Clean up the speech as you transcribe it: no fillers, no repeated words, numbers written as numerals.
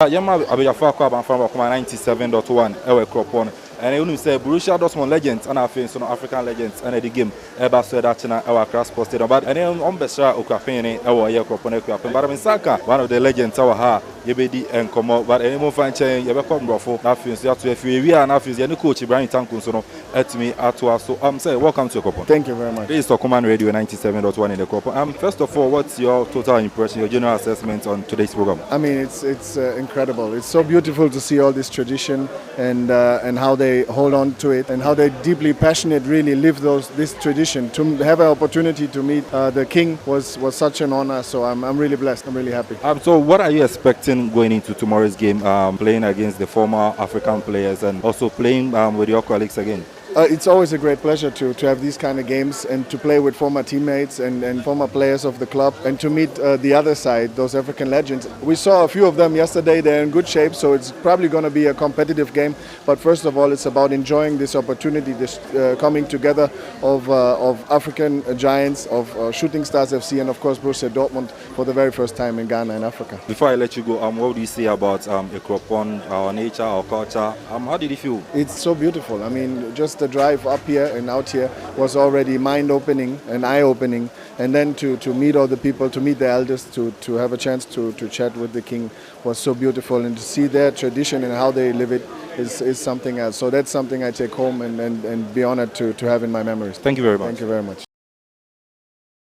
Yama Abiyafa Kwaba from 97.1 Ewe Kropon. And you say Borussia Dortmund legends and our fans, African legends, and the game. Eba said that our cross posted about. And then on Besra Okuapehene, our year Kropon Okuapehene. But I mean Saka, one of the legends, our ha, Yebedi and Komo. But any more fan chain, Yebecom Brofo, Nafins, you have to we are Nafins, Yanu coach Ibrahim Tankunsono, at me at us. So I'm saying, welcome to Kropon. Thank you very much. This is Command Radio 97.1 in the Kropon. First of all, what's your total impression, your general assessment on today's program? I mean, it's incredible. It's so beautiful to see all this tradition and how they hold on to it and how they deeply passionate really live this tradition. To have an opportunity to meet the king was such an honor. So I'm really blessed. I'm really happy. So what are you expecting going into tomorrow's game, playing against the former African players and also playing with your colleagues again? It's always a great pleasure to have these kind of games and to play with former teammates and former players of the club and to meet the other side, those African legends. We saw a few of them yesterday. They're in good shape, so it's probably going to be a competitive game. But first of all, it's about enjoying this opportunity, this coming together of African giants, of Shooting Stars FC and of course Borussia Dortmund for the very first time in Ghana and Africa. Before I let you go, what do you say about Ekropon, our nature, our culture? How did you feel? It's so beautiful. I mean, just the drive up here and out here was already mind-opening and eye-opening, and then to meet all the people, to meet the elders, to have a chance to chat with the king was so beautiful, and to see their tradition and how they live it is something else. So that's something I take home and be honored to have in my memories. Thank you very much. Thank you very much.